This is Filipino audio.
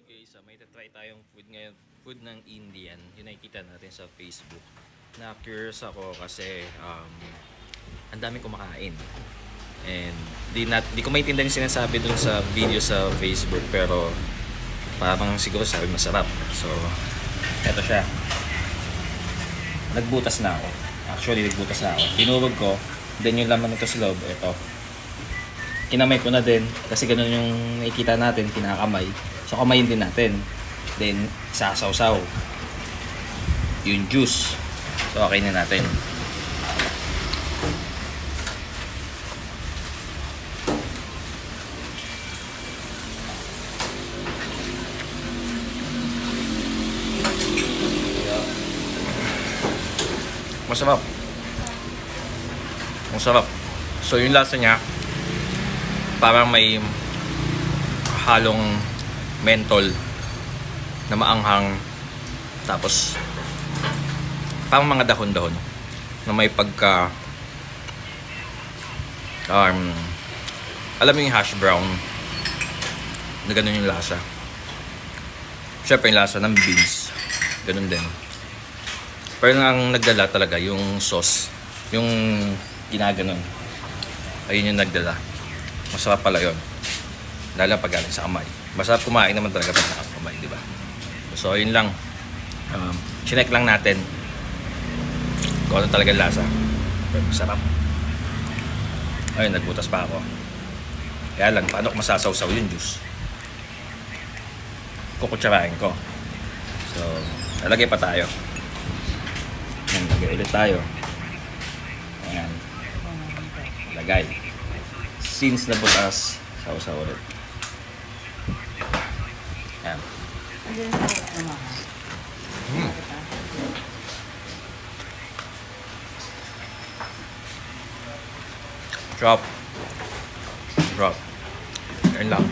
guys, may try tayong food ngayon. Food ng Indian. Yun nakikita natin sa Facebook. Na-curious ako kasi ang dami kumakain. And di ko maintindihan yung sinasabi dun sa video sa Facebook, pero parang siguro sabi masarap. So, eto siya. Nagbutas na ako. Actually, nagbutas na ako. Dinurog ko. Then yung laman nito sa loob, eto. Kinamay ko na din kasi ganun yung nakikita natin, kinakamay. So kamayin din natin. Then sasawsaw yung juice. So okay na natin. Masarap. Masarap. So yung lasa niya parang may halong mentol na maanghang, tapos parang mga dahon-dahon na may pagka alam mo yung hash brown na ganun yung lasa. Syempre yung lasa ng beans ganun din, pero ang nagdala talaga yung sauce, yung ginaganon, ayun yung nagdala. Masarap pala yun, lalo pag galing sa kamay. Masarap kumain naman talaga pag nakakamay, di ba? So yun lang, chinek lang natin kung ano talaga lasa. Pero masarap. Ayun, nagbutas pa ako. Kaya lang, paano kung masasawsaw yung juice? Kukutsarahin ko. So, lalagay pa tayo. Ayan, lagay ulit tayo. Ayan. Lagay. Since nabutas, sausaw ulit. Ayan. Drop. Drop. Ayan lang.